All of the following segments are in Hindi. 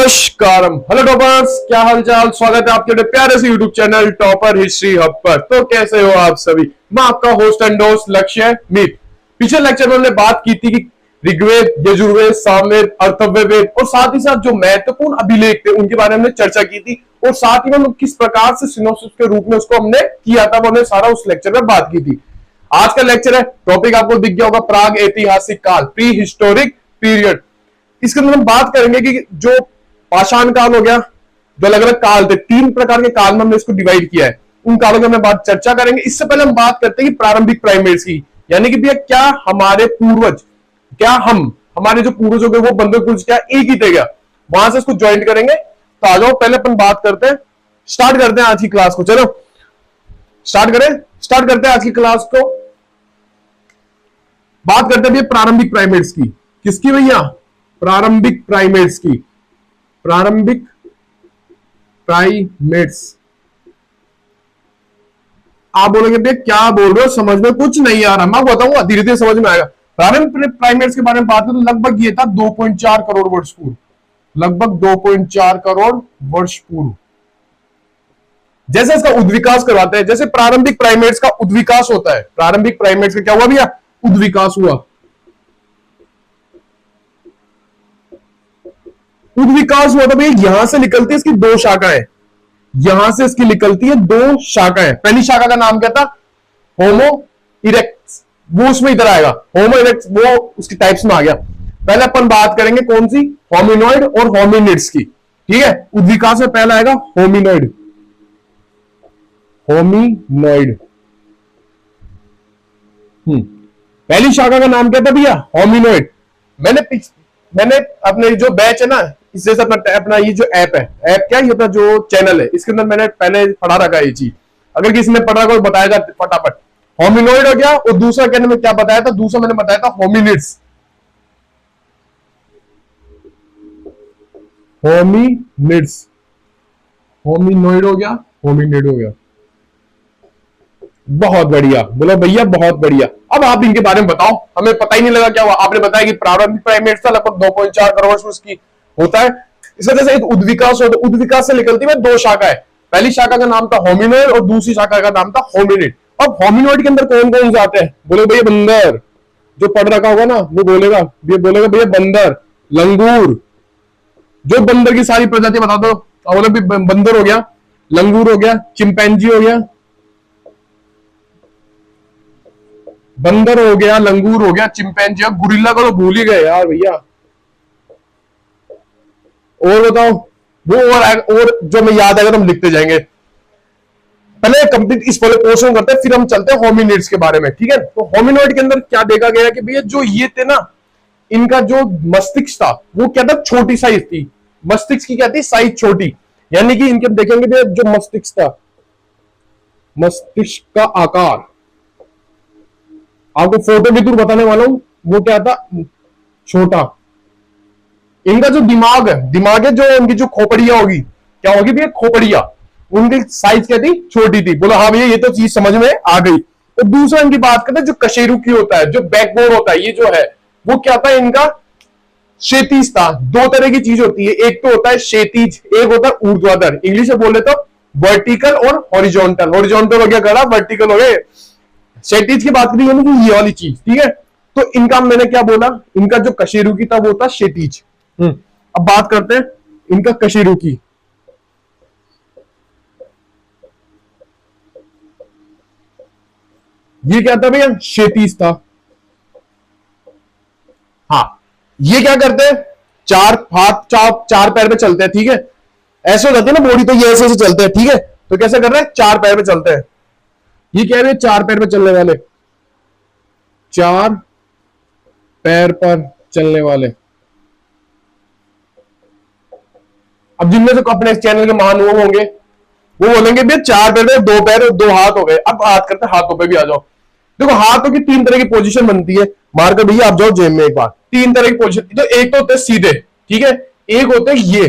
नमस्कारम, हेलो टॉपर्स, क्या हालचाल। स्वागत है आपके प्यारे से YouTube channel topper history hub पर। तो कैसे हो आप सभी। मैं आपका होस्ट एंड दोस्त लक्ष्य मीत। पिछले लेक्चर में हमने बात की थी कि ऋग्वेद, यजुर्वेद, सामवेद, अथर्ववेद और साथ ही साथ जो महत्वपूर्ण अभिलेख थे उनके बारे में हमने चर्चा की थी, और साथ ही में किस प्रकार से सिनोप्सिस के रूप में उसको हमने किया था, वो हमने सारा उस लेक्चर में बात की थी। आज का लेक्चर है, टॉपिक आपको दिख गया होगा, प्राग ऐतिहासिक काल, प्री हिस्टोरिक पीरियड। इसके अंदर हम बात करेंगे कि जो पाषाण काल हो गया, जो अलग अलग काल थे, 3 प्रकार के काल में हमने इसको डिवाइड किया है, उन कालों की हमने बात चर्चा करेंगे। इससे पहले हम बात करते हैं कि प्रारंभिक प्राइमेट्स की, यानी कि भैया क्या हमारे पूर्वज, क्या हमारे जो पूर्वज हो गए वो बंधु कुल क्या एक ही थे क्या, वहां से इसको ज्वाइंट करेंगे। तो आ जाओ, पहले अपन बात करते हैं, स्टार्ट करते हैं आज की क्लास को। चलो स्टार्ट करते हैं आज की क्लास को। बात करते हैं भैया प्रारंभिक प्राइमेट्स की। किसकी भैया? प्रारंभिक प्राइमेट्स की। प्रारंभिक प्राइमेट्स। आप बोलोगे भैया क्या बोल रहे हो, समझ में कुछ नहीं आ रहा। मैं बताऊंगा, धीरे धीरे समझ में आएगा। प्रारंभिक प्राइमेट्स के बारे में बात करें तो लगभग ये था 2.4 करोड़ वर्ष पूर्व, लगभग 2.4 करोड़ वर्ष पूर्व। जैसे इसका उद्विकास करवाते हैं, जैसे प्रारंभिक प्राइमेट्स का उद्विकास होता है, प्रारंभिक प्राइमेट्स का क्या हुआ भैया? उद्विकास हुआ। उद्विकास हुआ तो भैया यहां से निकलती है इसकी 2 शाखाएं, यहां से इसकी निकलती है 2 शाखाएं। पहली शाखा का नाम क्या था? होमो इरेक्ट्स, वो उसमें इधर आएगा, होमो इरेक्ट्स वो उसकी टाइप्स में आ गया। पहले अपन बात करेंगे कौन सी? होमिनॉइड और होमिनिड्स की। ठीक है, उद्विकास में पहला आएगा होमिनॉइड। होमिनॉइड पहली शाखा का नाम क्या था भैया? होमिनॉइड। मैंने अपने जो बैच है ना, इससे अपना ये जो ऐप है, ऐप क्या ये अपना जो चैनल है, इसके अंदर मैंने पहले पढ़ा रखा है ये चीज। अगर किसी ने पढ़ा को बताएगा फटाफट। होमिनॉइड हो गया, और दूसरा कहने में क्या बताया था? दूसरा मैंने बताया था होमिनिड्स। होमिनिड्स, होमिनॉइड हो गया, होमिनिड हो गया। बहुत बढ़िया, बोलो भैया बहुत बढ़िया। अब आप इनके बारे में बताओ, हमें पता ही नहीं लगा क्या हुआ। आपने बताया कि प्रारंभिक प्राइमेट्स था लगभग 2.4 करोड़ वर्ष उसकी होता है। इस वजह से एक उद्विकास होता है, उद्विकास से निकलती है 2 शाखाएं। पहली शाखा का नाम था होमिनॉइड और दूसरी शाखा का नाम था होमिनिड। अब होमिनॉइड के अंदर कौन कौन से आते हैं? बोले भैया बंदर, जो पढ़ रखा होगा ना वो बोलेगा भैया बंदर, लंगूर। जो बंदर की सारी प्रजाति बता दो। बोले बंदर हो गया, लंगूर हो गया, चिंपैंजी हो गया, बंदर हो गया, लंगूर हो गया, चिंपैंजी। गुरिल्ला को तो भूल ही गए यार भैया। और बताओ वो, और जो हमें याद आएगा तो हम लिखते जाएंगे। पहले कंप्लीट इस वाले पोर्शन करते हैं, फिर हम चलते हैं होमिनिड्स के बारे में। ठीक है, तो होमिनॉइड के अंदर क्या देखा गया कि भैया जो ये थे ना, इनका जो मस्तिष्क था वो क्या था? छोटी साइज थी। मस्तिष्क की क्या थी? साइज छोटी। यानी कि इनके देखेंगे भैया जो मस्तिष्क था, मस्तिष्क का आकार आपको फोटो के थ्रू बताने वाला हूं, वो क्या था? छोटा। इनका जो दिमाग है, जो इनकी जो खोपड़ियां होगी, क्या होगी भैया? खोपड़ियां। उनकी साइज क्या थी? छोटी थी। बोला हाँ भैया ये तो चीज समझ में आ गई। तो दूसरा इनकी बात करते हैं, जो कशेरुकी होता है, जो बैकबोन होता है, ये जो है वो क्या था? इनका क्षैतिज था। 2 तरह की चीज होती है, एक तो होता है क्षैतिज, एक होता है ऊर्ध्वाधर। इंग्लिश में बोले तो वर्टिकल और हॉरिजॉन्टल। हॉरिजॉन्टल हो गया गड़ा, वर्टिकल हो गए। क्षैतिज की बात करी ये वाली चीज। ठीक है, तो इनका मैंने क्या बोला? इनका जो कशेरुकी था वो था क्षैतिज। अब बात करते हैं इनका कशेरुकी। ये क्या था भैया? क्षैतिज था। हाँ, ये क्या करते हैं? 4 हाथ, 4 पैर पे चलते हैं। ठीक है, ऐसे हो जाती है ना बॉडी, तो ये ऐसे चलते हैं। ठीक है, तो कैसे कर रहे हैं? 4 पैर पे चलते हैं। ये कह रहे हैं 4 पैर पे चलने वाले, 4 पैर पर चलने वाले। अब जिनमें से अपने चैनल के महान लोग होंगे वो बोलेंगे भैया 4 पैर में 2 पैर और 2 हाथ हो गए। अब बात करते हैं हाथों पे भी आ जाओ। देखो हाथों की 3 तरह की पोजीशन बनती है। मारकर भैया आप जाओ जेब में एक बार। 3 तरह की पोजीशन, तो एक तो होते हैं सीधे, ठीक है, एक होते हैं ये,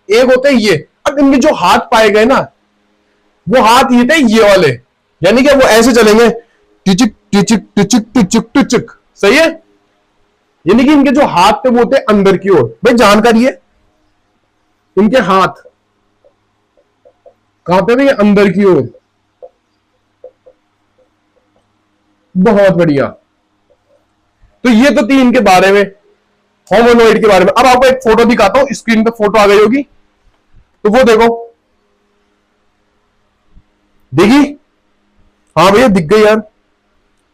एक होते हैं ये। अब इनके जो हाथ पाए गए ना, वो हाथ ये थे ये वाले, यानी कि वो ऐसे चलेंगे, टिचिक टिचिक टिचिक टिचिक टिचिक। सही है, यानी कि इनके जो हाथ थे वो थे अंदर की ओर। भाई जानकारी है, इनके हाथ कहां पे भी, अंदर की ओर। बहुत बढ़िया। तो ये तो थी इनके बारे में, होमोनोइड के बारे में। अब आपको एक फोटो दिखाता हूं, स्क्रीन पे फोटो आ गई होगी, तो वो देखो, देखी? हाँ भैया दिख गई यार।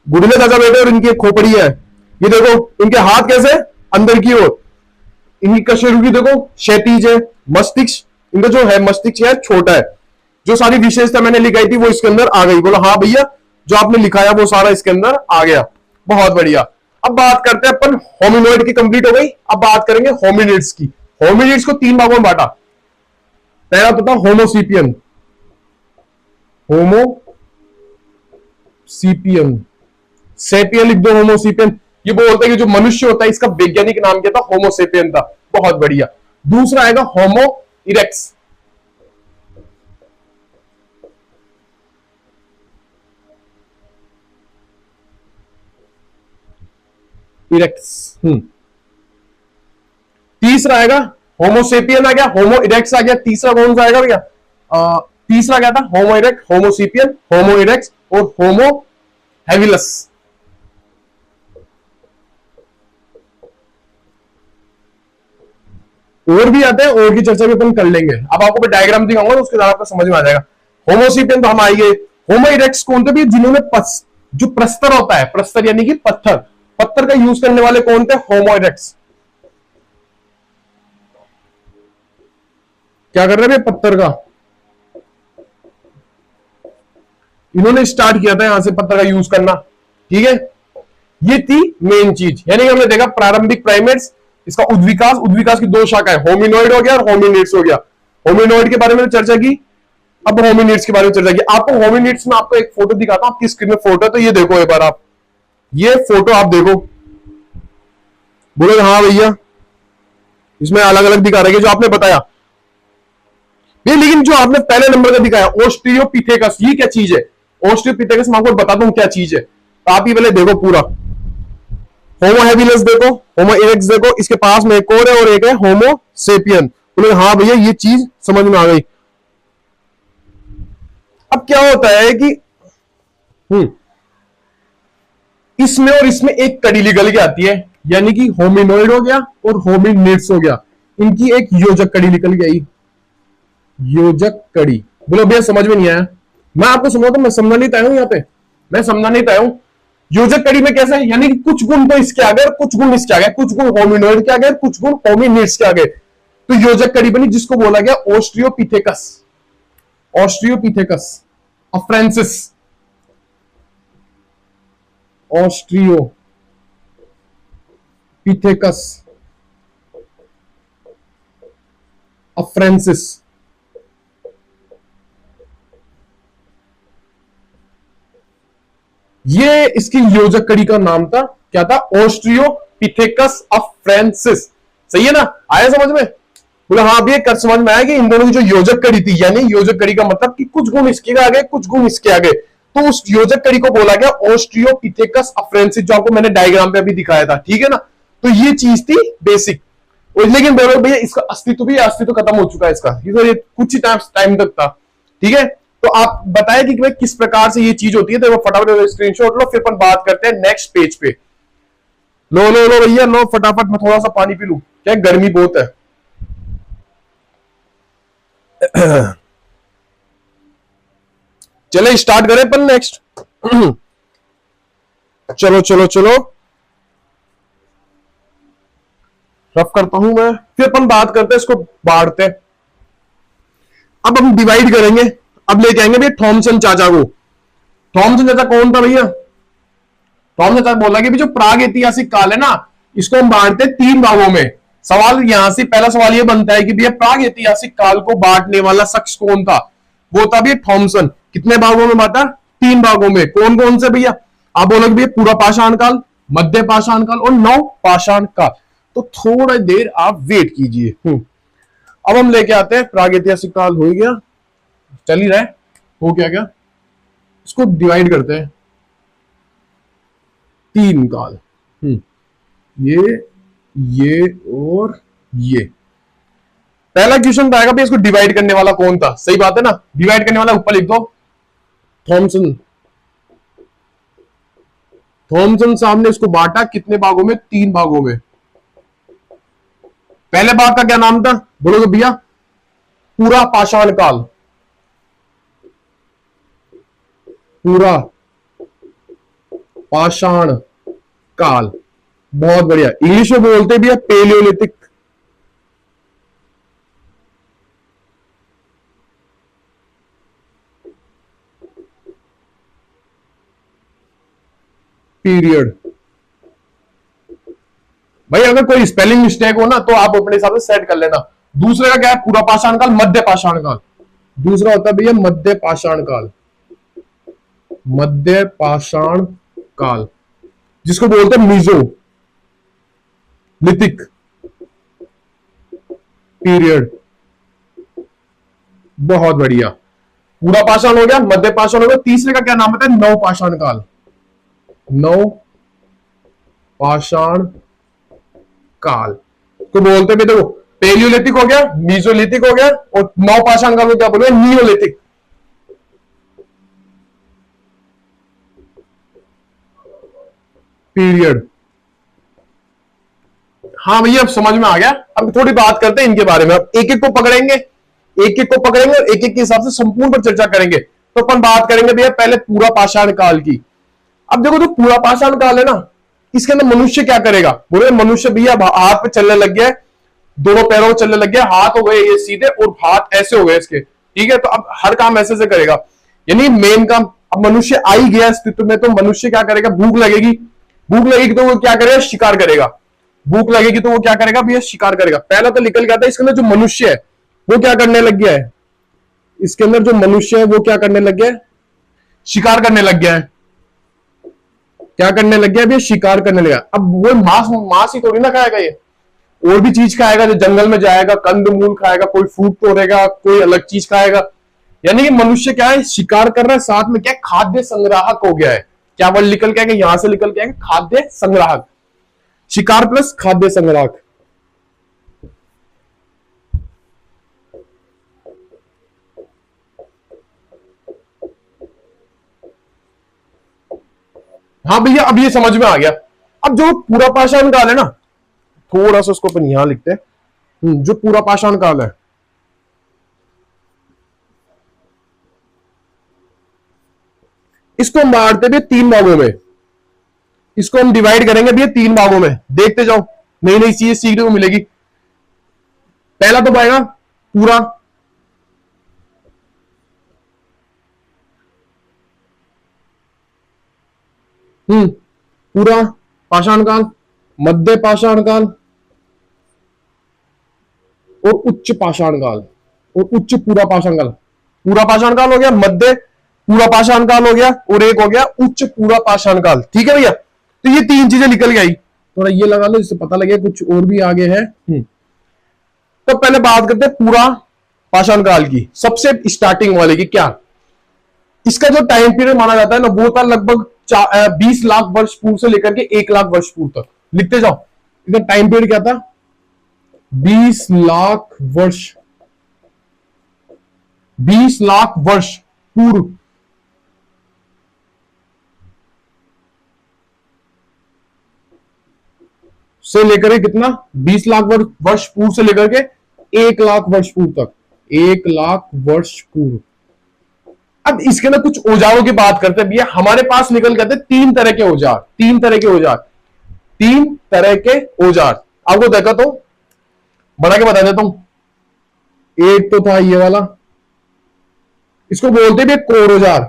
गुड़िया चाचा बैठे और इनकी एक खोपड़ी है। ये देखो इनके हाथ कैसे, अंदर की ओर। इनकी कशेरुकी देखो, क्षैतिज है। मस्तिष्क इनका जो है, मस्तिष्क है छोटा है। जो सारी विशेषता मैंने लिखाई थी वो इसके अंदर आ गई। बोलो हाँ भैया, जो आपने लिखाया वो सारा इसके अंदर आ गया। बहुत बढ़िया। अब बात करते हैं अपन, होमिनोइड की कंप्लीट हो गई। अब बात करेंगे होमिनिड्स की। होमिनिड्स को तीन भागों में बांटा। पहला तो था होमोसीपियन। होमोसीपियन, सेपियन लिख दो, होमोसीपियन। ये बोलते हैं कि जो मनुष्य होता है, इसका वैज्ञानिक नाम क्या था, होमोसेपियन था। बहुत बढ़िया। दूसरा आएगा होमो इरेक्स। इरेक्स। तीसरा आएगा होमोसेपियन आ गया, होमो इरेक्स आ गया। तीसरा कौन सा आएगा भैया? तीसरा क्या था? होमो इरेक्ट, होमोसेपियन, होमो इरेक्स और होमो हैविलस। और भी आते हैं, और की चर्चा भी अपन कर लेंगे। अब आपको मैं डायग्राम दिखाऊंगा तो उसके द्वारा आपको समझ में आ जाएगा। होमोसेपियन तो हम आएंगे। होमो इरेक्स कौन थे? जिन्होंने जो प्रस्तर होता है, प्रस्तर यानी कि पत्थर, पत्थर का यूज करने वाले कौन थे? होमो इरेक्स। क्या कर रहे थे? पत्थर का इन्होंने स्टार्ट किया था, यहां से पत्थर का यूज करना। ठीक है, ये थी मेन चीज। यानी कि हमने देखा प्रारंभिक प्राइमेट्स, इसका उद्विकास, उद्विकास की दो शाखा है, होमिनोइड हो गया और होमिनिड्स हो गया। होमिनोइड के बारे में चर्चा की, अब होमिनिड्स के बारे में चर्चा की। आपको होमिनिड्स में आपको एक फोटो दिखाता हूं, आपकी स्क्रीन में फोटो है, तो ये देखो एक बार आप, ये फोटो आप देखो। बोलो हाँ भैया, इसमें अलग अलग दिखा रहे हैं जो आपने बताया ये। लेकिन जो आपने पहले नंबर का दिखाया ऑस्ट्रियोपिथेकस, ये क्या चीज है? ऑस्ट्रियोपिथेकस मैं आपको बताता हूं क्या चीज है, तो आप ये पहले देखो पूरा। होमो हैबिलस देखो, होमो इरेक्स देखो, इसके पास में एक और है, और एक है होमो सेपियन। बोले हाँ भैया, ये चीज समझ में आ गई। अब क्या होता है कि इसमें और इसमें एक कड़ी निकल के आती है, यानी कि होमिनोइड हो गया और होमिनिड्स हो गया, इनकी एक योजक कड़ी निकल गई। योजक कड़ी। बोलो भैया समझ में नहीं आया? मैं आपको समझाता हूं, मैं समझा नहीं पाया हूं यहाँ पे, मैं समझा नहीं पाया हूं। योजक कड़ी में कैसे है, यानी कि कुछ गुण तो इसके आ गए, कुछ गुण इसके आ गए, कुछ गुण होमिनोइड के आ गए, कुछ गुण होमिनिड्स के आ गए, तो योजक कड़ी बनी, जिसको बोला गया ऑस्ट्रियोपिथेकस। ऑस्ट्रियोपिथेकस अफ्रेंसिस, ऑस्ट्रियोपिथेकस अफ्रेंसिस। ये इसकी योजक कड़ी का नाम था, क्या था? ऑस्ट्रियोपिथेकस अफ्रेंसिस। सही है ना? आया समझ में? बोला हाँ भी कर समझ में आया कि इन दोनों की जो योजक कड़ी थी, यानी योजक कड़ी का मतलब कि कुछ गुण इसके आ गए, कुछ गुण इसके आ गए, तो उस योजक कड़ी को बोला गया ऑस्ट्रियोपिथेकस अफ्रेंसिस, जो आपको मैंने डायग्राम पे अभी दिखाया था। ठीक है ना? तो ये चीज थी बेसिक। और लेकिन भैया इसका अस्तित्व भी, अस्तित्व खत्म हो चुका है इसका, ये कुछ ही टाइम तक था। ठीक है, तो आप बताए कि भाई किस प्रकार से ये चीज होती है, तो वो फटाफट स्क्रीनशॉट लो, फिर अपन बात करते हैं नेक्स्ट पेज पे। लो लो लो भैया लो फटाफट, मैं थोड़ा सा पानी पी लूं, क्या गर्मी बहुत है। चले स्टार्ट करें अपन नेक्स्ट। चलो चलो चलो, रफ करता हूं मैं, फिर अपन बात करते हैं, इसको बांटते हैं। अब हम डिवाइड करेंगे, अब लेके आएंगे भैया थॉमसन चाचा को। थॉमसन चाचा कौन था भैया? थॉमसन चाचा बोला कि जो प्राग ऐतिहासिक काल है ना, इसको हम बांटते हैं तीन भागों में। सवाल यहां से पहला सवाल ये बनता है कि भैया प्राग ऐतिहासिक काल को बांटने वाला शख्स कौन था? वो था भैया थॉमसन। कितने भागों में बांटा? तीन भागों में। कौन कौन से भैया? आप बोलोगे भैया पूरा पाषाण काल, मध्य पाषाण काल और नव पाषाण काल। तो थोड़ा देर आप वेट कीजिए। अब हम लेके आते हैं प्राग ऐतिहासिक काल। हो गया, चल ही रहा है, हो क्या क्या, इसको डिवाइड करते हैं तीन काल। ये और ये। पहला क्वेश्चन आएगा भी, इसको डिवाइड करने वाला कौन था? सही बात है ना, डिवाइड करने वाला ऊपर लिख दो, थॉमसन। थॉमसन साहब ने इसको बांटा कितने भागों में? 3 भागों में। पहले भाग का क्या नाम था बोलोगे भैया? पूरा पाषाण काल। पूरा पाषाण काल, बहुत बढ़िया। इंग्लिश में बोलते भी है पेलियोलिथिक। पीरियड। भाई अगर कोई स्पेलिंग मिस्टेक हो ना तो आप अपने हिसाब से सेट कर लेना। दूसरे का क्या है? पूरा पाषाण काल, मध्य पाषाण काल। दूसरा होता है भैया मध्य पाषाण काल। मध्य पाषाण काल जिसको बोलते हैं मीजोलिथिक पीरियड। बहुत बढ़िया। पूरा पाषाण हो गया, मध्य पाषाण हो गया। तीसरे का क्या नाम होता है? नव पाषाण काल। नव पाषाण काल तो बोलते भी, देखो पेलियोलिथिक हो गया, मीजोलिथिक हो गया, और नव पाषाण काल को क्या बोलते हैं? नियोलिथिक। पीरियड। हाँ भैया अब समझ में आ गया। अब थोड़ी बात करते हैं इनके बारे में। अब एक एक को पकड़ेंगे, एक एक को पकड़ेंगे और एक एक के हिसाब से संपूर्ण पर चर्चा करेंगे। तो अपन बात करेंगे भैया पहले पूरा पाषाण काल की। अब देखो जो पूरा पाषाण काल है ना, इसके अंदर मनुष्य क्या करेगा? बोले मनुष्य भैया हाथ पे चलने लग गया, दोनों पैरों पे चलने लग गया, हाथ हो गए ये सीधे और हाथ ऐसे हो गए इसके, ठीक है। तो अब हर काम ऐसे से करेगा, यानी मेन काम। अब मनुष्य आ ही गया अस्तित्व में, तो मनुष्य क्या करेगा? भूख लगेगी, भूख लगेगी तो वो क्या करेगा? शिकार करेगा। भूख लगेगी तो वो क्या करेगा भैया? शिकार करेगा। पहला तो निकल गया था। इसके अंदर जो मनुष्य है वो क्या करने लग गया है? इसके अंदर जो मनुष्य है वो क्या करने लग गया है? शिकार करने लग गया है। क्या करने लग गया? भैया शिकार करने लगा। अब वो मांस ही थोड़ी ना खाएगा, ये और भी चीज खाएगा। जो जंगल में जाएगा, कंद मूल खाएगा, कोई फ्रूट तोड़ेगा, कोई अलग चीज खाएगा। यानी कि मनुष्य क्या है? शिकार कर रहा है, साथ में क्या? खाद्य संग्राहक हो गया है। क्या वर्ड निकल के आएगा? यहां से निकल के आएगा खाद्य संग्राहक। शिकार प्लस खाद्य संग्राहक। हाँ भैया अब ये समझ में आ गया। अब जो पूरा पाषाण काल है ना, थोड़ा सा उसको अपन यहां लिखते हैं। जो पूरा पाषाण काल है, इसको हम बांटते भी 3 भागों में। इसको हम डिवाइड करेंगे भी 3 भागों में। देखते जाओ, नई नई चीजें सीखने को मिलेगी। पहला तो पाएगा पूरा पूरा पाषाण काल, मध्य पाषाण काल और उच्च पाषाण काल और उच्च पूरा पाषाण काल। पूरा पाषाण काल हो गया, मध्य पूरा पाषाण काल हो गया और एक हो गया उच्च पूरा पाषाण काल। ठीक है भैया, तो ये 3 चीजें निकल गई। थोड़ा ये लगा लो जिससे पता लगे कुछ और भी आगे है। तो पहले बात करते हैं पूरा पाषाण काल की, सबसे स्टार्टिंग वाले की। क्या इसका जो टाइम पीरियड माना जाता है ना, वो था लगभग 20 लाख वर्ष पूर्व से लेकर के 1 लाख वर्ष पूर्व तक। लिखते जाओ, इसका टाइम पीरियड क्या था? 20 लाख वर्ष, 20 लाख वर्ष पूर्व से लेकर के कितना? 20 लाख वर्ष पूर्व से लेकर के 1 लाख वर्ष पूर्व तक। 1 लाख वर्ष पूर्व। अब इसके अंदर कुछ औजारों की बात करते हैं भैया। हमारे पास निकल गए थे 3 तरह के औजार। 3 तरह के औजार, 3 तरह के औजार। आपको देखा तो बना के बता देता हूं। एक तो था ये वाला, इसको बोलते भी कोर औजार।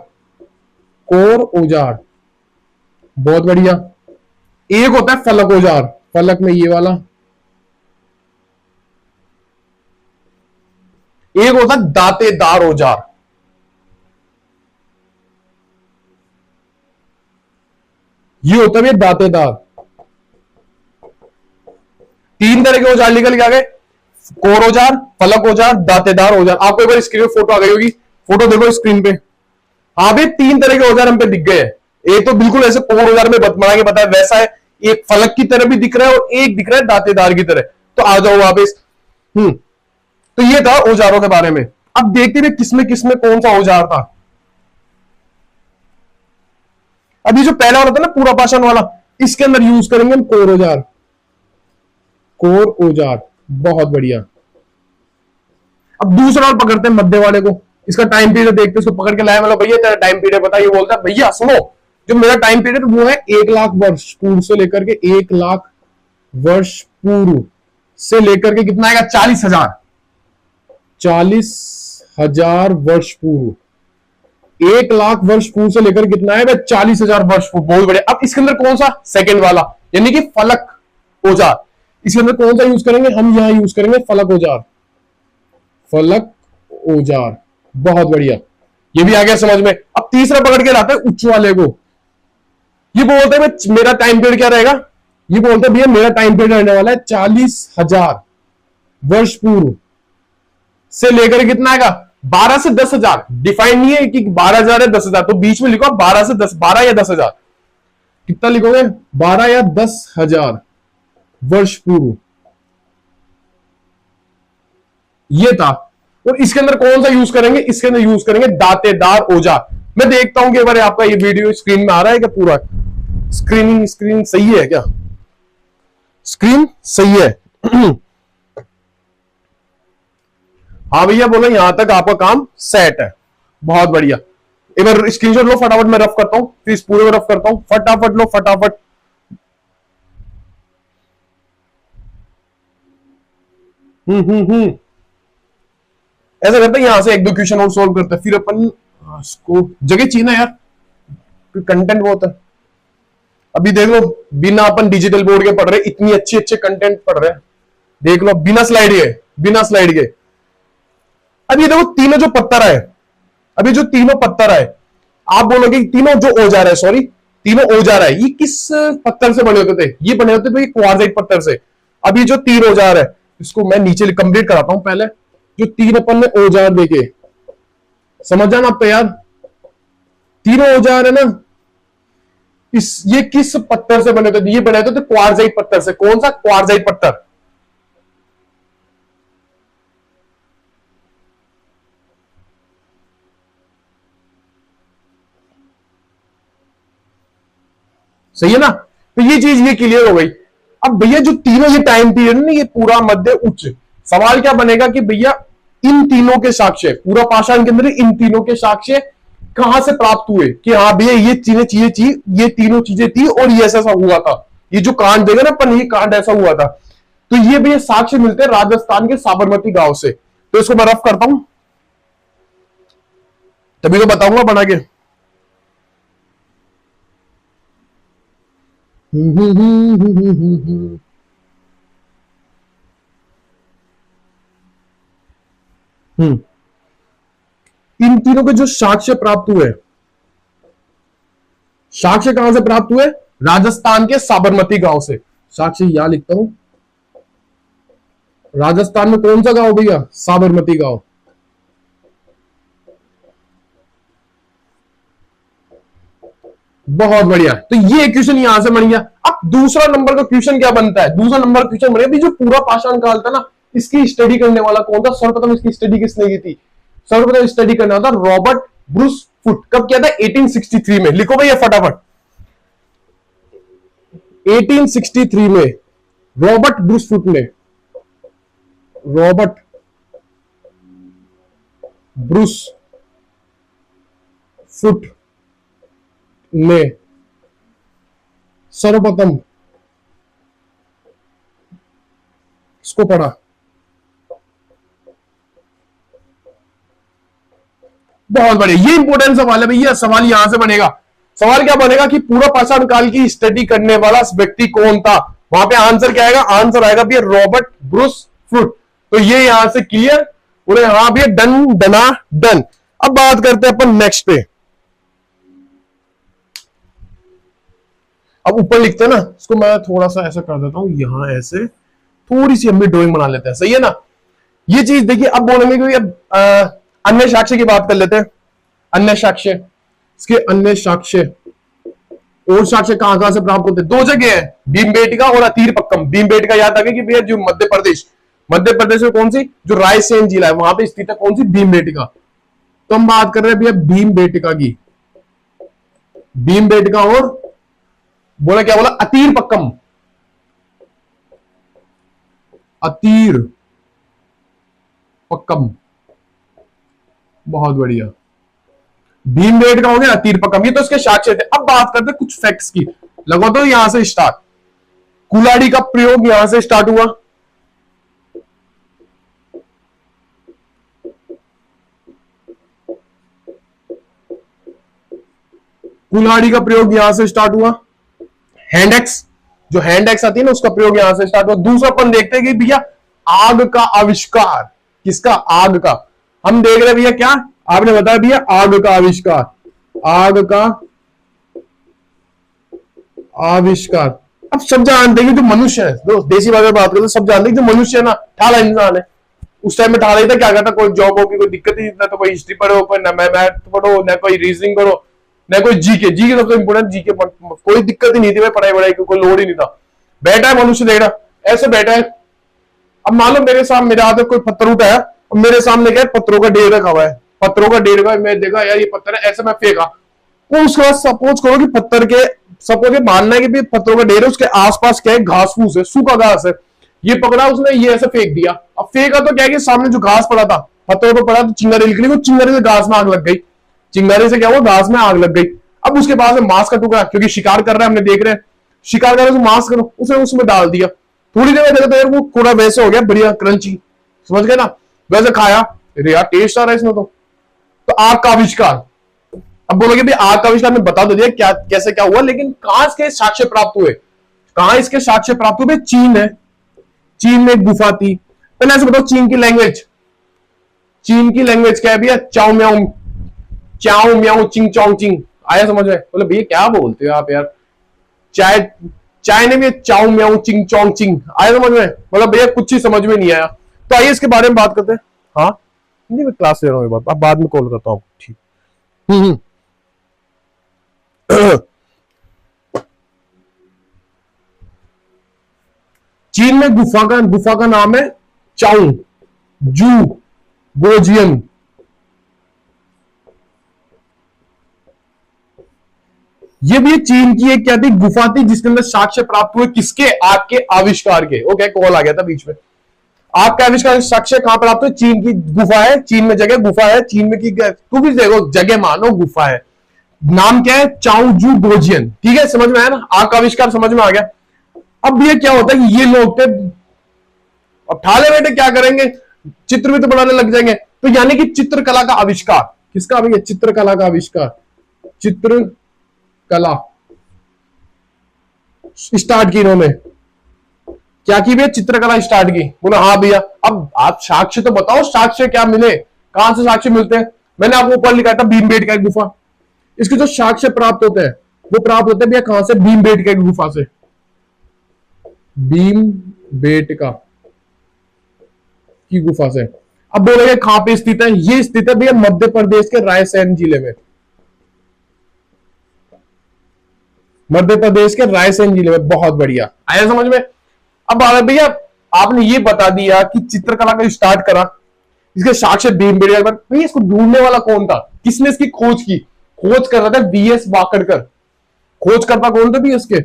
कोर औजार, बहुत बढ़िया। एक होता है फलक औजार, फलक में ये वाला। एक होता है दांतेदार औजार। ये होता है दांतेदार। 3 तरह के औजार निकल के आ गए, कोर औजार, फलक औजार, दांतेदार औजार। आपको एक बार स्क्रीन पे फोटो आ गई होगी, फोटो देखो स्क्रीन पे। हाँ भाई 3 तरह के औजार हम पे दिख गए हैं। एक तो बिल्कुल ऐसे कोर औजार में बना के बताया वैसा है, एक फलक की तरह भी दिख रहा है और एक दिख रहा है दांतेदार की तरह। तो आ जाओ वापस। तो तो ये था औजारों के बारे में। अब देखते हुए किसमें कौन सा औजार था। अभी जो पहला वाला था ना पूरा पाषाण वाला, इसके अंदर यूज करेंगे हम कोर औजार। कोर औजार, बहुत बढ़िया। अब दूसरा और पकड़ते हैं मध्य वाले को, इसका टाइम पीरियड देखते, इसको पकड़ के लाया, मतलब भैया तेरा टाइम पीरियड बता। ये बोलता है भैया सुनो, जो मेरा टाइम पीरियड वो है 1,00,000 वर्ष पूर्व से लेकर के 1,00,000 वर्ष पूर्व से लेकर के कितना आएगा 40,000, 40,000 वर्ष पूर्व। 1,00,000 वर्ष पूर्व से लेकर कितना है 40,000 वर्ष पूर्व। बहुत बढ़िया। अब इसके अंदर कौन सा सेकंड वाला, यानी कि फलक औजार, इसके अंदर कौन सा यूज करेंगे हम, यहां यूज करेंगे फलक औजार। फलक औजार, बहुत बढ़िया, ये भी आ गया समझ में। अब तीसरा पकड़ के लाते हैं उच्च वाले को। ये बोलते हैं मेरा टाइम पीरियड क्या रहेगा, ये बोलते हैं भैया मेरा टाइम पीरियड रहने वाला है 40,000 वर्ष पूर्व से लेकर कितना आएगा 12 से 10,000। डिफाइन नहीं है कि 12,000 या 10,000, तो बीच में लिखो 12 से 10, 12 या 10,000, कितना लिखोगे 12 या 10,000 वर्ष पूर्व, ये था। और इसके अंदर कौन सा यूज करेंगे, इसके अंदर यूज करेंगे दांतेदार औजार। मैं देखता हूं कि अगर आपका ये वीडियो स्क्रीन में आ रहा है क्या, पूरा स्क्रीन सही है क्या, स्क्रीन सही है। हाँ भैया बोलो, यहां तक आपका काम सेट है, बहुत बढ़िया। एक बार स्क्रीनशॉट लो फटाफट, मैं रफ करता हूं, फिर इस पूरे को रफ करता हूं, फटाफट लो फटाफट। ऐसा करते हैं, यहां से एक दो क्वेश्चन और सोल्व करते हैं, फिर अपन इसको जगह चाहिए ना यार, कंटेंट बहुत है। अभी देख लो, बिना अपन डिजिटल बोर्ड के पढ़ रहे, इतनी अच्छे कंटेंट पढ़ रहे हैं, देख लो बिना स्लाइड के, बिना स्लाइड के। अब ये देखो तीनों जो पत्थर है, अभी जो तीनों पत्थर है, आप बोलोगे तीनों जो औजार है, सॉरी तीनों औजार है, ये किस पत्थर से बने होते थे, ये बने होते थे क्वार्टजाइट पत्थर से। अभी जो तीन औजार है, इसको मैं नीचे कंप्लीट कराता हूं पहले। जो तीन अपन ने औजार देखे, समझ जाना आप यार, तीनों औजार है ना, ये किस पत्थर से बने थे, ये बने थे क्वार्टजाइट पत्थर से। कौन सा क्वार्टजाइट पत्थर, सही है ना। तो ये चीज ये क्लियर हो गई। अब भैया जो तीनों ये टाइम पीरियड ना, ये पूरा मध्य उच्च, सवाल क्या बनेगा कि भैया इन तीनों के साक्ष्य, पूरा पाषाण के अंदर इन तीनों के साक्ष्य कहां से प्राप्त हुए, कि हाँ भैया ये चीजें ये तीनों चीजें थी और ये ऐसा हुआ था। ये जो कांड देगा ना अपन, ये कांड ऐसा हुआ था, तो ये भैया साक्ष्य मिलते हैं राजस्थान के साबरमती गांव से। तो इसको मैं रफ करता हूं, तभी तो बताऊंगा बना के। इन तीनों के जो साक्ष्य प्राप्त हुए, साक्ष्य कहां से प्राप्त हुए, राजस्थान के साबरमती गांव से। साक्ष्य यहां लिखता हूं, राजस्थान में कौन सा गांव भैया, साबरमती गांव। बहुत बढ़िया, तो ये क्वेश्चन यहां से बन गया। अब दूसरा नंबर का क्वेश्चन क्या बनता है, दूसरा नंबर क्वेश्चन बनेगा जो पूरा पाषाण काल था ना, इसकी स्टडी करने वाला कौन था, सर्वप्रथम इसकी स्टडी किसने की थी, सर्वप्रथम स्टडी करना था रॉबर्ट ब्रूस फुट। कब किया था 1863 में, लिखो भैया फटाफट। 1863 में रॉबर्ट ब्रूस फुट ने, रॉबर्ट ब्रूस फुट ने सर्वप्रथम इसको पढ़ा। बहुत बढ़िया, ये इंपोर्टेंट सवाल है भैया, सवाल यहां से बनेगा। सवाल क्या बनेगा कि पूरा पाषाण काल की स्टडी करने वाला व्यक्ति कौन था, वहां पे आंसर क्या आएगा, आंसर आएगा भैया रॉबर्ट ब्रूस फुट। तो ये यहां से क्लियर, बोले हाँ भैया डन डना डन। अब बात करते हैं अपन नेक्स्ट पे। अब ऊपर लिखते हैं ना, इसको मैं थोड़ा सा ऐसा कर देता हूं, यहां ऐसे थोड़ी सी हम भी ड्राइंग बना लेते हैं, सही है ना। ये चीज देखिए, अब बोलेंगे कि अब अन्य साक्ष्य की बात कर लेते हैं। अन्य साक्ष्य, इसके अन्य साक्ष्य और साक्ष्य कहां कहां से प्राप्त होते हैं, दो जगह है, भीमबेटका और अतीर पक्कम। भीमबेटका याद आ गया कि भैया जो मध्य प्रदेश, मध्य प्रदेश में कौन सी, जो रायसेन जिला है वहां पे स्थित है कौन सी, भीमबेटका। तो हम बात कर रहे हैं भैया भीमबेटका की। भीमबेटका और बोला क्या बोला, अतीर पक्कम, अतीर पक्कम, बहुत बढ़िया। भीमबेटका हो गया, अतीर पक्कम, ये तो इसके साक्ष्य थे। अब बात करते हैं कुछ फैक्ट्स की। लगो तो यहां से स्टार्ट, कुल्हाड़ी का प्रयोग यहां से स्टार्ट हुआ। कुल्हाड़ी का प्रयोग यहां से स्टार्ट हुआ। हैंड एक्स, जो हैंड एक्स आती है ना, उसका प्रयोग यहां से स्टार्ट हुआ। दूसरा अपन देखते हैं कि भैया आग का आविष्कार, किसका, आग का। हम देख रहे हैं भैया क्या, आपने बताया भैया आग का आविष्कार, आग का आविष्कार। अब सब जानते हैं कि जो मनुष्य है, दोस्त देसी भाषा में बात करते सब जानते हैं कि जो मनुष्य है ना, ठाला इंसान है। उस टाइम में ठाला ही था, क्या करता, कोई जॉब होगी, कोई दिक्कत ही नहीं, तो कोई हिस्ट्री पढ़ो, कोई मैथ पढ़ो, ना कोई रीजनिंग करो, ना कोई जीके। जीके सबसे इंपोर्टेंट, जीके कोई दिक्कत ही नहीं थी भाई, पढ़ाई वढ़ाई की कोई लोड ही नहीं था। बैठा है मनुष्य, देख रहा ऐसे बैठा है। अब मान लो मेरे सामने, मेरे हाथ में कोई पत्थर उठाया और मेरे सामने क्या है, पत्थरों का ढेर रखा हुआ है, पत्थरों का ढेर का, मैं देखा यार ये पत्थर है, ऐसे मैं फेंका। तो उसके बाद सपोज करो कि पत्थर के, सपोज ये मानना है कि पत्थरों का ढेर है, उसके आसपास क्या है, घास फूस है, सूखा घास है। ये पकड़ा उसने, ये ऐसे फेंक दिया। अब फेंका तो क्या है कि सामने जो घास पड़ा था, पत्थरों पर पड़ा, तो चिंगारी निकली, वो चिंगारी से घास में आग लग गई। चिंगारी से क्या हुआ, घास में आग लग गई। अब उसके पास है मांस का टुकड़ा, क्योंकि शिकार कर रहा है, हमने देख रहे हैं शिकार कर रहे हैं, मांस करो, उसे उसमें डाल दिया। थोड़ी देर में देखा तो यार वो थोड़ा वैसे हो गया, बढ़िया क्रंची, समझ गए ना, वैसे खाया, अरे यार टेस्ट आ रहा है इसमें तो आग का आविष्कार। अब बोलोगे भी आग का आविष्कार में बता दो दिया क्या, कैसे क्या हुआ, लेकिन कहां इसके साक्ष्य प्राप्त हुए, कहां इसके साक्ष्य प्राप्त हुए, चीन है। चीन में एक गुफा थी। पहले ऐसे बताओ, चीन की लैंग्वेज, चीन की लैंग्वेज क्या है भैया, चाओ म्याओ, चाओ म्याओ चिंग चोंग चिंग। आया समझ में, बोले भैया क्या बोलते हो आप यार, चाय चाइना में चाओ म्याओ चिंग चोंग चिंग। आया समझ में, मतलब भैया कुछ ही समझ में नहीं आया। तो आइए इसके बारे में बात करते हैं। हाँ नहीं, मैं क्लास ले रहा हूँ, अब बाद में कॉल करता हूँ, ठीक। चीन में गुफा का नाम है चाउ जू गोजियन। ये भी चीन की एक क्या थी, गुफा थी, जिसके अंदर साक्ष्य प्राप्त हुए, किसके, आग के आविष्कार के। ओके, कॉल आ गया था बीच में। आग का आविष्कार साक्ष्य कहां प्राप्त हुए, चीन की गुफा है, चीन में जगह गुफा है, चीन में की तू भी देखो जगह मानो गुफा है, नाम क्या है, चाउजू गोजियन। ठीक है, समझ में आया ना, आग का आविष्कार समझ में आ गया। अब ये क्या होता है कि ये लोग थे, अब ठाले बैठे क्या करेंगे, चित्र भी तो बनाने लग जाएंगे। तो यानी कि चित्रकला का आविष्कार, किसका भैया, चित्रकला का आविष्कार, चित्रकला स्टार्ट की इन्होंने, क्या की भैया, चित्रकला स्टार्ट की। बोला हाँ भैया, अब आप साक्ष्य तो बताओ, साक्ष्य क्या मिले, कहां से साक्ष्य मिलते हैं। मैंने आपको ऊपर लिखा था भीमबेटका की गुफा, इसके जो साक्ष्य प्राप्त होते हैं वो प्राप्त होते हैं भैया कहां से, भीमबेटका की गुफा से। भीमबेटका की गुफा से। अब बोलेंगे कहां पे स्थित है, ये स्थित है भैया मध्य प्रदेश के रायसेन जिले में, मध्य प्रदेश के रायसेन जिले में। बहुत बढ़िया, आया समझ में। अब भैया आपने ये बता दिया कि चित्रकला का स्टार्ट करा, इसके साक्ष्य भीमबेटका पर। भैया इसको ढूंढने वाला कौन था, किसने इसकी खोज की, खोज कर रहा था वीएस वाकड़कर। खोज करता कौन था भैया इसके,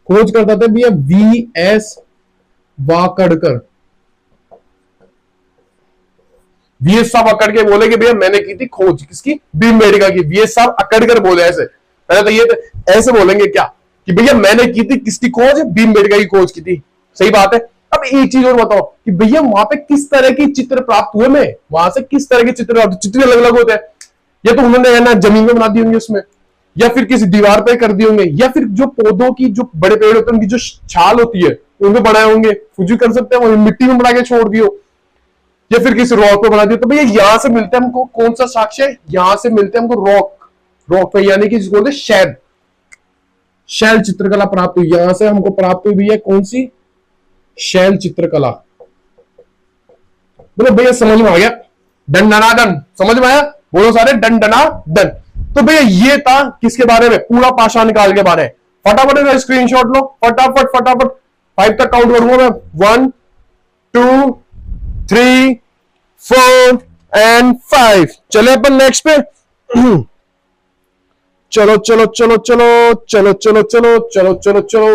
खोज करता था भैया वीएस वाकड़कर। वीएस साहब अकड़ के बोले कि भैया मैंने की थी खोज, किसकी, भीमबेटका की। वीएस साहब अकड़ कर बोले ऐसे, पहले तो ये ऐसे बोलेंगे क्या कि भैया मैंने की थी किसकी खोज, भीमबेटका की खोज की थी। सही बात है। अब एक चीज और बताओ कि भैया वहां पे किस तरह की चित्र प्राप्त हुए, में वहां से किस तरह के चित्र, चित्र अलग अलग होते हैं। या तो उन्होंने ना जमीन में बना दी होंगी उसमें, या फिर किसी दीवार पे कर दिए होंगे, या फिर जो पौधों की, जो बड़े पेड़ होते हैं उनकी जो छाल होती है उनको बनाए होंगे। कुछ भी कर सकते हैं, मिट्टी में बना के छोड़ दियो, या फिर किसी रॉक पे बना दिया। तो भैया यहां से मिलते हैं हमको कौन सा साक्ष्य, यहां से मिलते हैं हमको रॉक, रॉक पे, यानी कि जिसको बोलते हैं शैल, शैल चित्रकला प्राप्त हुई। यहां से हमको प्राप्त हुई है कौन सी, शैल चित्रकला। बोलो भैया समझ में आ गया, डन डना डन, समझ में आया, बोलो सारे डन डना डन। तो भैया ये था किसके बारे में, पूरा पाषाण काल के बारे में। फटाफट स्क्रीनशॉट लो, फटाफट फटाफट, 5 तक काउंट करूंगा मैं, 1 2 3 4 एंड 5। चले अपन नेक्स्ट पे। चलो चलो चलो चलो चलो चलो चलो चलो चलो चलो